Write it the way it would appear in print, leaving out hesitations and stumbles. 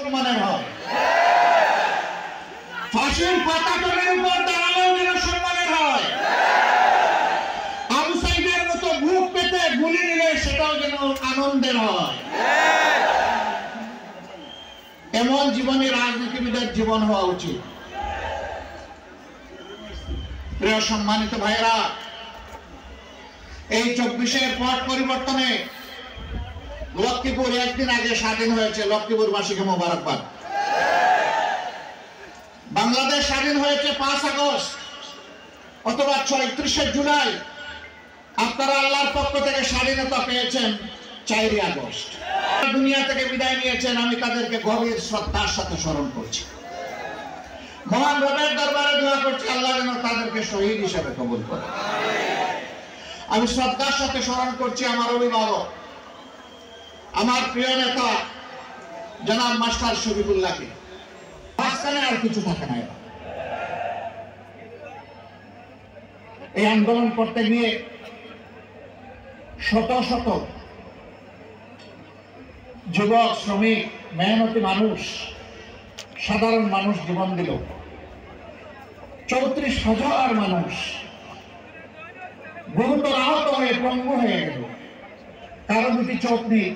সম্মানের হয়, ফাঁসির পাতাতলের উপর দাঁড়ালেও যেন সম্মানের হয়, আবু সাইদের মতো বুক পেতে গুলি নিলে সেটাও যেন আনন্দের হয়। এমন জীবনে রাজনীতিবিদের জীবন হওয়া উচিত। প্রিয় সম্মানিত ভাইরা, এই 24-এর পট পরিবর্তনে লক্ষ্মীপুর একদিন আগে স্বাধীন হয়েছে। লক্ষ্মীপুরবাসীকে মোবারকবাদ। বাংলাদেশ স্বাধীন হয়েছে 5 আগস্ট অথবা 31শে জুলাই। আপনারা আল্লাহর পক্ষ থেকে স্বাধীনতা পেয়েছেন 4 আগস্ট। দুনিয়া থেকে বিদায় নিয়েছেন, আমি তাদেরকে গভীর শ্রদ্ধার সাথে স্মরণ করছি। মহান রবের দরবারে দোয়া করছি আল্লাহ যেন তাদেরকে শহীদ হিসেবে কবুল করে। আমি শ্রদ্ধার সাথে স্মরণ করছি আমার অভিভাবক, আমার প্রিয় নেতা জনাব মাস্টার শফিকুল্লাহকে। মাঝখানে আর কিছু থাকে না। এই আন্দোলন করতে গিয়ে শত শত যুবক, শ্রমিক, মেহনতি মানুষ, সাধারণ মানুষ জীবন দিল। 34,000 মানুষ গুরুতর আহত হয়ে পঙ্গু হয়ে গেল। কারো দুটি চোখ নেই,